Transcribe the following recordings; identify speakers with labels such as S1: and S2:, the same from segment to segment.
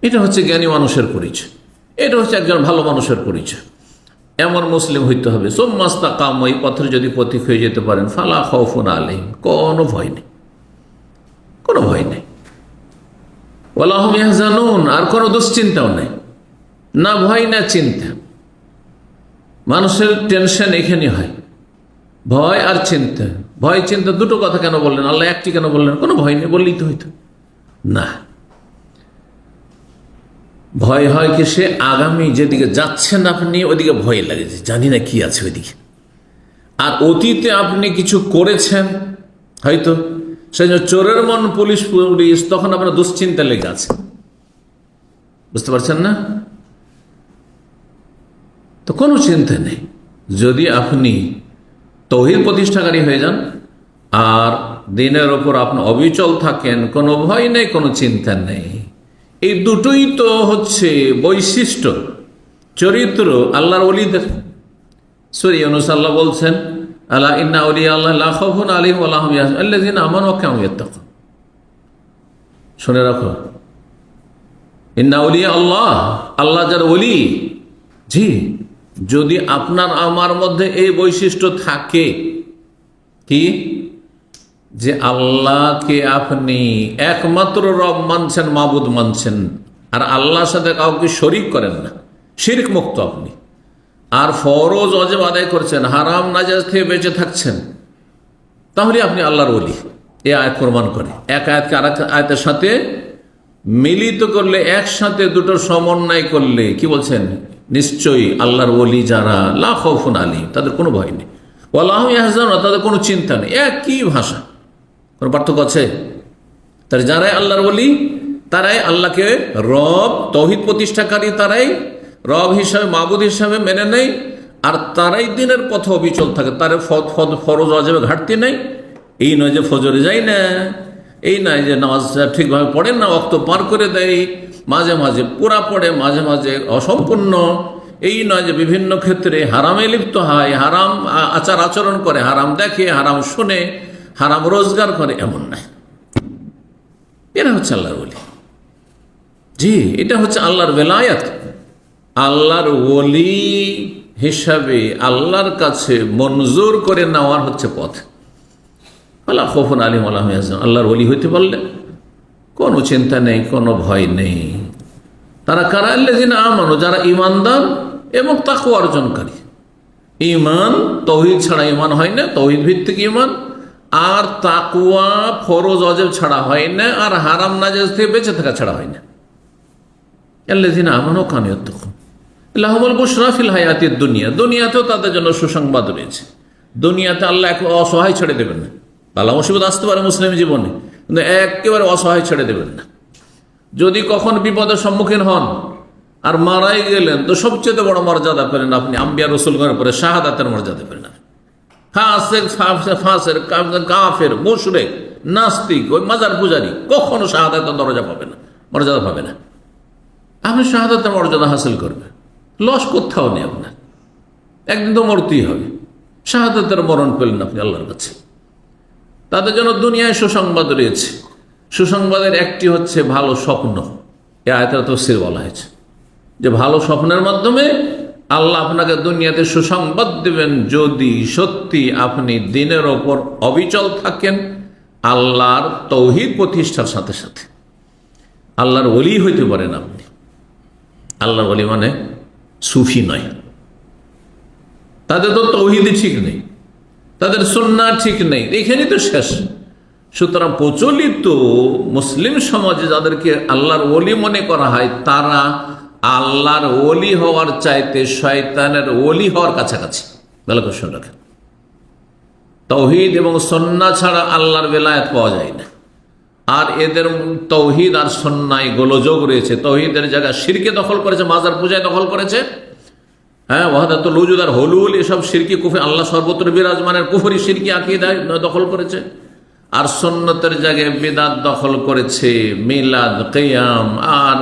S1: এটা হচ্ছে জ্ঞানী মানুষের পরিচয়, এটা হচ্ছে একজন ভালো মানুষের পরিচয়। এমন মুসলিম হইতে হবে সোম্মাস্তাকাম, এই পথের যদি পথিক হয়ে যেতে পারেন, ফালা খাউফুন আলাইহিম, কোনো ভয় নেই, কোনো ভয় নেই। ওয়ালা হুম ইয়াহজানুন, আর কোনো দুশ্চিন্তাও নেই, না ভয় না চিন্তা। মানুষের টেনশন এখানে হয়, ভয় আর চিন্তা। ভয় চিন্তা দুটো কথা কেন বললেন আল্লাহ, একটি কেন বললেন? কোনো ভয় নেই বললেই তো হইতো না। ভয় হয় কি, সে আগামী যেদিকে যাচ্ছেন আপনি ওইদিকে ভয় লাগে, যে জানি না কি আছে ওইদিকে। আর অতীতে আপনি কিছু করেছেন হয়তো, সেই জন্য চোরের মন পুলিশ পুলিশ, তখন আপনার দুশ্চিন্তা লেগে আছে, বুঝতে পারছেন না? তো কোনো চিন্তা নেই যদি আপনি তৌহিদ প্রতিষ্ঠাকারী হয়ে যান আর দিনের ওপর আপনি অবিচল থাকেন, কোনো ভয় নেই, কোনো চিন্তা নেই। এই দুটোই তো হচ্ছে বৈশিষ্ট্য, চরিত্র আল্লাহর ওলিদের। সূরা ইউনূস আল্লাহ বলছেন, আলা ইন্না আউলিয়া আল্লাহ লা খাউফুন আলাইহিম ওয়া লা হুম ইয়াহজানুন আল্লাযীনা আমানু ওয়া কানু ইয়াত্তাকুন। শুনে রাখো, ইন্না আউলিয়া আল্লাহ, আল্লাহ যার ওলি, জি, যদি আপনার আমার মধ্যে এই বৈশিষ্ট্য থাকে, কি, যে আল্লাহকে আপনি একমাত্র রব মানছেন, মাবুদ মানছেন, আর আল্লাহর সাথে কাউকে শরীক করেন না, শিরক মুক্ত আপনি, আর ফরজ ওয়াজিব আদায় করছেন, হারাম নাজায়েজ থেকে বেঁচে থাকছেন, তাহলে আপনি আল্লাহর ওলি। এই আয়াত প্রমাণ করে। এক আয়াতকে আর এক আয়াতের সাথে মিলিত করলে, একসাথে দুটোর সমন্বয় করলে কি বলছেন? নিশ্চয়ই আল্লাহর ওলি যারা, লা খাউফুন আলাইহিম, তাদের কোনো ভয় নেই, ওয়া লা হুম ইয়াহজানুন, তাদের কোনো চিন্তা নেই। একই ভাষা, কোনো পার্থক্য আছে? তার যারাই আল্লাহর ওলি, তারাই আল্লাহকে রব, তৌহিদ প্রতিষ্ঠাকারী, তারাই রব হিসাবে, মাবুদ হিসাবে মেনে নেয়, আর তারাই দিনের পথে অবিচল থাকে। তার ফরজ ওয়াজিবে ঘাটতি নেই। এই নয় যে ফজরে যায় না, এই নয় যে নামাজ ঠিকভাবে পড়েন না, ওয়াক্ত পার করে দেয়, মাঝে মাঝে পুরা পড়ে, মাঝে মাঝে অসম্পূর্ণ। এই নয় যে বিভিন্ন ক্ষেত্রে হারামে লিপ্ত হয়, হারাম আচার আচরণ করে, হারাম দেখে, হারাম শুনে, হারাম রোজগার করে, এমন নাই। এরা হচ্ছে আল্লাহর ওলি। জি, এটা হচ্ছে আল্লাহর বেলায়াত। আল্লাহর ওলি হিসাবে আল্লাহর কাছে মঞ্জুর করে নেওয়ার হচ্ছে পথ। আল্লাহ খাউফুন আলাইহিম ওয়া লা হুম ইয়াহজানুন, আল্লাহর ওলি হইতে পারলে কোনো চিন্তা নেই, কোনো ভয় নেই। তারা কারা? আল্লাযীনা আমানু, যারা ঈমানদার এবং তাকওয়া অর্জনকারী। ঈমান, তৌহিদ ছাড়া ঈমান হয় না, তৌহিদ ভিত্তিক ঈমান। আর তাকওয়া ফরজ ওয়াজিব ছাড়া হয় না, আর হারাম নাজায়েজ থেকে বেঁচে থাকা ছাড়া হয় না। আল্লাযীনা আমানু ওয়া কানু ইয়াত্তাকুন লাহুমুল বুশরা ফিল হায়াতিদ দুনিয়া, দুনিয়াতেও তাদের জন্য সুসংবাদ রয়েছে। দুনিয়াতে আল্লাহ এক অসহায় ছেড়ে দেবেন না। বালা মুসিবত আসতে পারে মুসলিম জীবনে, কিন্তু একেবারে অসহায় ছেড়ে দেবেন না। যদি কখন বিপদের সম্মুখীন হন আর মারাই গেলেন, তো সবচেয়ে বড় মর্যাদা পেলেন আপনি, আম্বিয়া রাসূলগণের পরে শাহাদাতের মর্যাদা পেলেন। ফাসেক, কাফের, মুশরিক, নাস্তিক, ওই মাজার পূজারী কখনো শাহাদাতের দরজা পাবে না, মর্যাদা পাবে না। আপনি শাহাদাতের মর্যাদা হাসিল করবেন, লস কোথাও নেই আপনার, একদিন তো মরতেই হবে। শাহাদাতের মরণ পেলেন আপনি আল্লাহর কাছে। তাদের জন্য দুনিয়ায় সুসংবাদ রয়েছে। সুসংবাদের একটি হচ্ছে ভালো স্বপ্ন। এ আয়াতের তাফসীর বলা হয়েছে যে ভালো স্বপ্নের মাধ্যমে আল্লাহ আপনাকে দুনিয়াতে সুসংবাদ দেবেন, যদি সত্যি আপনি দিনের ওপর অবিচল থাকেন, আল্লাহর তৌহিদ প্রতিষ্ঠার সাথে সাথে আল্লাহর ওলি হইতে পারেন আপনি। আল্লাহর ওলি মানে সুফি নয়, তাদের তো তৌহিদই ঠিক নেই, তাদের সুন্নাহ ঠিক নেই, এখানেই তো শেষ। সুতরাং প্রচলিত মুসলিম সমাজে যাদেরকে আল্লাহর ওলি মনে করা হয়, তারা আল্লাহর ওলি হওয়ার চাইতে শয়তানের ওলি হওয়ার কাছাকাছি। ভালো করে শুনে রাখেন, তৌহিদ এবং সুন্নাহ ছাড়া আল্লাহর বেলায়েত পাওয়া যায় না। আর এদের তৌহিদ আর সুন্নাহয় গোলযোগ রয়েছে। তৌহিদের জায়গায় শিরকে দখল করেছে, মাজার পূজায় দখল করেছে, হ্যাঁ, ওয়াহদাতুল উজুদ আর হুলুল, এসব শিরকি কুফরি, আল্লাহ সর্বত্র বিরাজমানের কুফরি শিরকি আকীদায় দখল করেছে। আর সুন্নতের জায়গায় বিদআত দখল করেছে, মিলাদ, কিয়াম, আর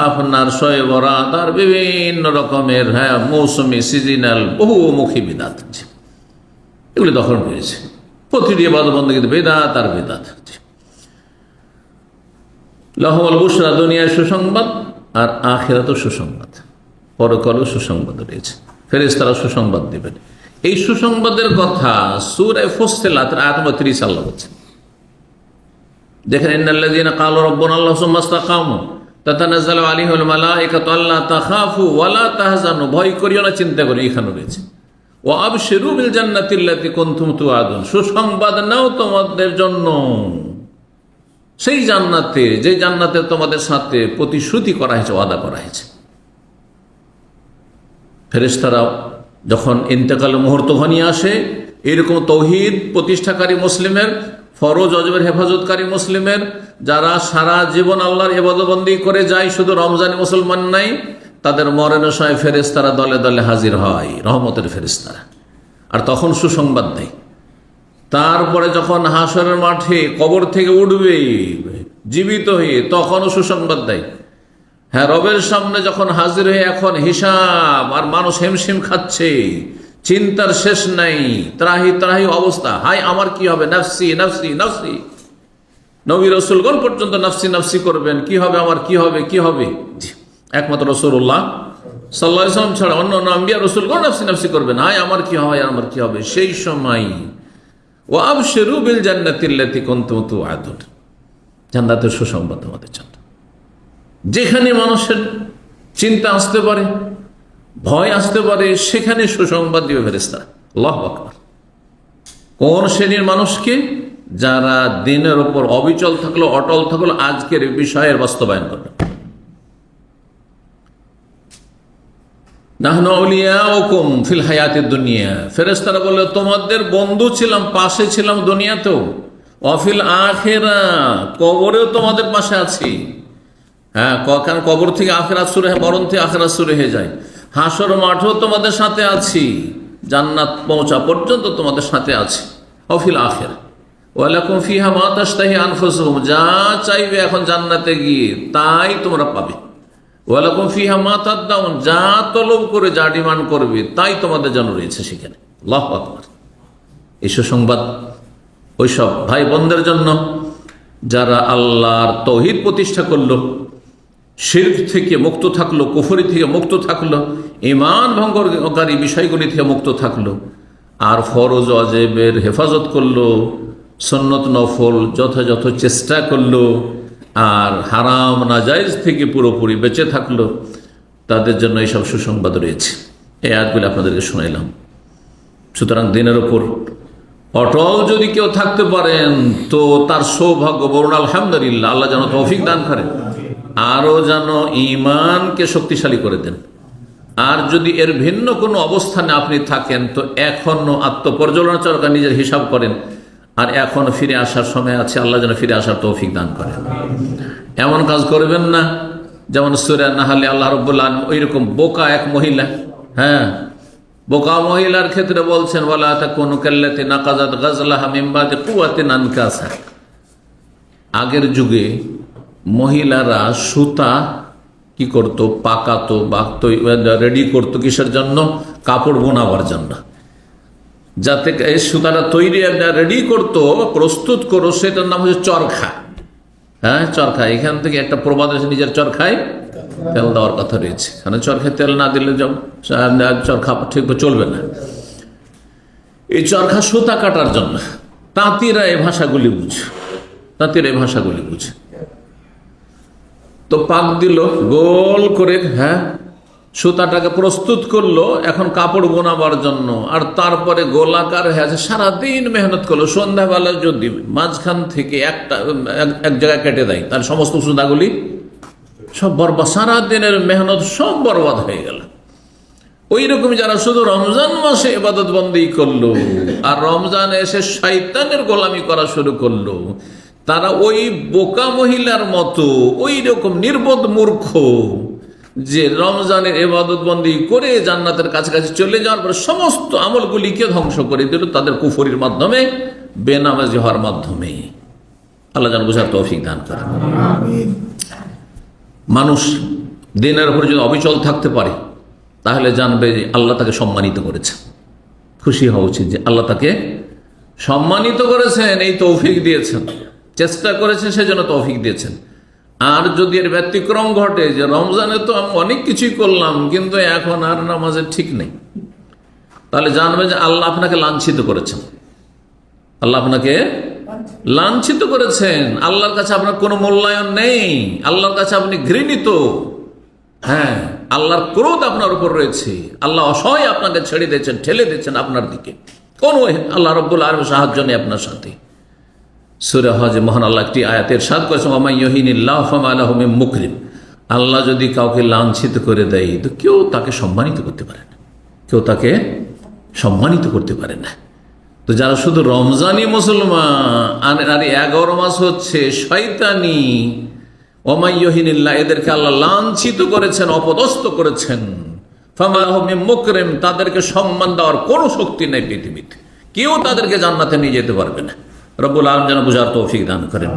S1: আপনার শবে বরাত, আর বিভিন্ন রকমের মৌসুমি, সিজনাল, বহুমুখী বিদআত এগুলি দখল করেছে। প্রতিটি ইবাদত বন্দেগীতে বিদআত আর বিদআত। লাহুমুল বুশরা, দুনিয়ার সুসংবাদ, আর আখিরাতেও সুসংবাদ, পরকালেও সুসংবাদ রয়েছে, ফেরেশতারা সুসংবাদ দিবেন। এই সুসংবাদের কথা সূরা ফুসসিলাতের আয়াত নম্বর 30 আল্লাহ বলছেন। দেখেন, ইন্নাল্লাযীনা ক্বালু রাব্বুনাল্লাহু সুম্মা ইসতাকামু তাতানাজ্জালু আলাইহিমুল মালায়েকাতু আল্লা তাখাফু ওয়া লা তাহজানু, ভয় করিও না, চিন্তা করিও, এখানে রয়েছে। ওয়া আবশিরু বিল জান্নাতিল্লাতী কুনতুম তুআদুন, সুসংবাদ নাও তোমাদের জন্য সেই জান্নাতে, যে জান্নাতে তোমাদের সাথে প্রতিশ্রুতি করা হয়েছে, ওয়াদা করা হয়েছে। ফেরেশতারা যখন ইন্তেকাল মুহূর্ত ঘনিয়ে আসে, এরকম তৌহিদ প্রতিষ্ঠাকারী মুসলিমের, ফরজ অজবের হেফাজতকারী মুসলিমের, যারা সারা জীবন আল্লাহর ইবাদতবন্দি করে যায়, শুধু রমজানে মুসলমান নাই, তাদের মরণের সময় ফেরেশতারা দলে দলে হাজির হয়, রহমতের ফেরেশতারা, আর তখন সুসংবাদ দেয়। তারপরে যখন হাসরের মাঠে কবর থেকে উঠবে জীবিত হয়ে, তখনও সুসংবাদ দেয়। হ্যাঁ, রবের সামনে যখন হাজির হয়ে এখন হিসাব, আর মানুষ হিমশিম খাচ্ছে, চিন্তার শেষ নাই, ত্রাহি ত্রাহি অবস্থা, হাই আমার কি হবে, নাফসি নাফসি নাফসি। নবী রাসূলগণ পর্যন্ত নাফসি নাফসি করবেন, কি হবে আমার, কি হবে, কি হবে। একমাত্র রাসূলুল্লাহ সাল্লাল্লাহু আলাইহি ওয়াসাল্লাম ছাড়া অন্য আম্বিয়া রাসূলগণ নাফসি নাফসি করবেন, হাই আমার কি হবে, আমার কি হবে। সেই সময় ওয়া আবশিরু বিল জান্নাতিল্লাতী কুনতুম তুআদুন, জান্নাতের সুসংবাদ তোমাদের জন্য। যেখানে মানুষের চিন্তা আসতে পারে, ভয় আসতে পারে, সেখানে সুসংবাদ দিবে ফেরেশতারা। আল্লাহু আকবার। কোন শ্রেণীর মানুষকে? যারা দিনের উপর অবিচল থাকলো, অটল থাকলো, আজকের বিষয়ের বাস্তবায়ন করবে। নাহনু আউলিয়াউকুম ফিল হায়াতিদ দুনিয়া, ফেরেশতারা বলে তোমাদের বন্ধু ছিলাম, পাশে ছিলাম দুনিয়াতেও, ওয়া ফিল আখিরাহ, কবরেও তোমাদের পাশে আছি। হ্যাঁ, কারণ কবর থেকে আখিরাত শুরু হয়, মরণ থেকে আখিরাত শুরু হয়ে যায়। হাসর মাঠেও তোমাদের সাথে আছি, জান্নাত পৌঁছা পর্যন্ত তোমাদের সাথে আছি। ওয়া ফিল আখিরাহ ওয়া লাকুম ফিহা মা তাশতাহি আনফুসুকুম, যা চাইবে এখন জান্নাতে গিয়ে তাই তোমরা পাবে। ওয়া লাকুম ফিহা মা তাদদাউন, যা তলব করে, যা ডিমান্ড করবে, তাই তোমাদের জন্য রয়েছে সেখানে। আল্লাহু আকবার। এই সুসংবাদ ওইসব ভাই বোনদের জন্য যারা আল্লাহর তৌহিদ প্রতিষ্ঠা করলো, শিরক থেকে মুক্ত থাকলো, কুফরি থেকে মুক্ত থাকলো, ঈমান ভঙ্গকারী বিষয়গুলি থেকে মুক্ত থাকলো, আর ফরজ ওয়াজিবের হেফাজত করলো, সুন্নত নফল যথাযথ চেষ্টা করলো, আর হারাম নাজায়েজ থেকে পুরোপুরি বেঁচে থাকলো, তাদের জন্য এইসব সুসংবাদ রয়েছে। এই আয়াতগুলি আপনাদেরকে শুনাইলাম। সুতরাং দিনের ওপর অটল যদি কেউ থাকতে পারেন, তো তার সৌভাগ্য, বলুন আলহামদুলিল্লাহ। আল্লাহ যেন তৌফিক দান করেন, আরও যেন ঈমানকে শক্তিশালী করে দেন। আর যদি এর ভিন্ন কোনো অবস্থানে আপনি থাকেন, তো এখনো আত্মপর্যালোচনা করে নিজের হিসাব করেন, আর এখন ফিরে আসার সময় আছে। আল্লাহ যেন ফিরে আসার তৌফিক দান করেন। এমন কাজ করবেন না যেমন সূরা নাহলে আল্লাহ রাব্বুল আলামিন ওইরকম বোকা এক মহিলা, হ্যাঁ, বোকা মহিলার ক্ষেত্রে বলছেন, ওয়ালা তাকুনু কাল্লাতী নাকাযাত গাজলাহা মিন বাদি কুওয়াতিন আনকাসা। আগের যুগে মহিলারা সুতা কি করতো, পাকাতো বা রেডি করতো, কিসের জন্য? কাপড় বোনাবার জন্য। যাতে এই সুতাটা তৈরি রেডি করতো, প্রস্তুত করো, সেটার নাম হচ্ছে চরখা। হ্যাঁ, চরখা। এখান থেকে একটা প্রবাদ আছে, নিজের চরখায় তেল দেওয়ার কথা রয়েছে। কারণ চরখায় তেল না দিলে চরখা ঠিক চলবে না। এই চরখা সুতা কাটার জন্য তাঁতিরা এই ভাষাগুলি বুঝে, তাঁতিরা এই ভাষাগুলি বুঝে। তো পাক দিল গোল করে, হ্যাঁ, সুতাটাকে প্রস্তুত করলো এখন কাপড় বোনাবার জন্য, আর তারপরে গোলাকার হয়ে আছে। সারাদিন মেহনত করলো, সন্ধ্যাবেলা যদি মাঝখান থেকে এক জায়গায় কেটে দেয়, তার সমস্ত সুতাগুলি সব বরবাদ, সারাদিনের মেহনত সব বরবাদ হয়ে গেল। ওই রকম যারা শুধু রমজান মাসে ইবাদত বন্দেগী করলো, আর রমজানে এসে শয়তানের গোলামি করা শুরু করলো, তারা ওই বোকা মহিলার মতো ওই রকম নির্বোধ মূর্খ, যে রমজানের ইবাদত বন্দেগী করে জান্নাতের কাছাকাছি চলে যাওয়ার পর সমস্ত আমলগুলিকে ধ্বংস করে দিল তাদের কুফরির মাধ্যমে, বেনামাজি হওয়ার মাধ্যমে। আল্লাহ যেন বুঝার তৌফিক দান করেন। মানুষ দিনের উপর যদি অবিচল থাকতে পারে, তাহলে জানবে যে আল্লাহ তাকে সম্মানিত করেছে। খুশি হওয়া উচিত যে আল্লাহ তাকে সম্মানিত করেছেন, এই তৌফিক দিয়েছেন, চেষ্টা করেছেন সেজন্য তৌফিক দিয়েছেন। আর যদি এর ব্যতিক্রম ঘটে যে রমজানে তো আমি অনেক কিছুই করলাম কিন্তু এখন আর নামাজের ঠিক নেই, তাহলে জানবে যে আল্লাহ আপনাকে লাঞ্ছিত করেছেন। আল্লাহ আপনাকে লাঞ্ছিত করেছেন। আল্লাহর কাছে আপনার কোনো মূল্যায়ন নেই, আল্লাহর কাছে আপনি ঘৃণিত। হ্যাঁ, আল্লাহর ক্রোধ আপনার উপর রয়েছে। আল্লাহ অসহায় আপনাকে ছেড়ে দিয়েছেন, ঠেলে দিয়েছেন আপনার দিকে। কোন আল্লাহ রব্বুল আলামিন সাহায্য নেই আপনার সাথে। সূরা হজে মহান আল্লাহ একটি আয়াতের ইরশাদ করেছেন, ওয়া মান ইউহিনিল্লাহু ফামা লাহু মিন মুকরিম। আল্লাহ যদি কাউকে লাঞ্ছিত করে দেয় তো কেউ তাকে সম্মানিত করতে পারে না, কেউ তাকে সম্মানিত করতে পারে না। তো যারা শুধু রমজানি মুসলমান আর 11 মাস হচ্ছে শয়তানি, ওয়া মান ইউহিনিল্লাহ, এদেরকে আল্লাহ লাঞ্ছিত করেছেন, অপদস্থ করেছেন। ফামা লাহু মিন মুকরিম, তাদেরকে সম্মান দেওয়ার কোনো শক্তি নেই পৃথিবীতে, কেউ তাদেরকে জান্নাতে নিয়ে যেতে পারবে না। রব্বুল আলামিন যেন বুঝার তৌফিক দান করেন।